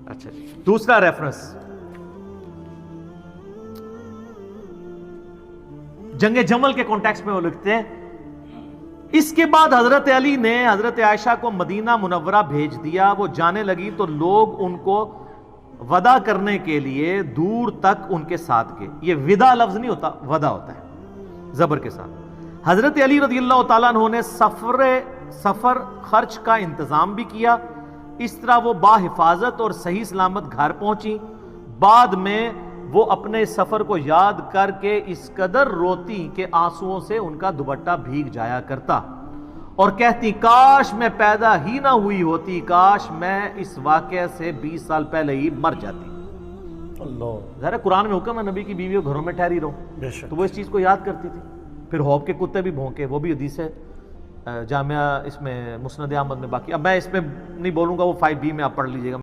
اچھا جی، دوسرا ریفرنس جنگ جمل کے کانٹیکسٹ میں وہ لکھتے ہیں اس کے بعد حضرت علی نے حضرت عائشہ کو مدینہ منورہ بھیج دیا، وہ جانے لگی تو لوگ ان کو ودا کرنے کے لیے دور تک ان کے ساتھ گئے. یہ ودا لفظ نہیں ہوتا، ودا ہوتا ہے زبر کے ساتھ. حضرت علی رضی اللہ تعالیٰ عنہ نے سفر خرچ کا انتظام بھی کیا. اس طرح وہ باحفاظت اور صحیح سلامت گھر پہنچی. بعد میں وہ اپنے سفر کو یاد کر کے اس قدر روتی کہ آنسوؤں سے ان کا دوپٹہ بھیگ جایا کرتا اور کہتی کاش میں پیدا ہی نہ ہوئی ہوتی، کاش میں اس واقعے سے 20 سال پہلے ہی مر جاتی. اللہ ظاہر قرآن میں حکم ہے نبی کی بیویوں گھروں میں ٹھہری رہو، بے شک. تو وہ اس چیز کو یاد کرتی تھی. پھر ہوب کے کتے بھی بھونکے، وہ بھی حدیث ہے جامعہ اس میں مسند احمد میں. باقی اب میں اس میں نہیں بولوں گا، وہ 5B میں آپ پڑھ لیجئے گا.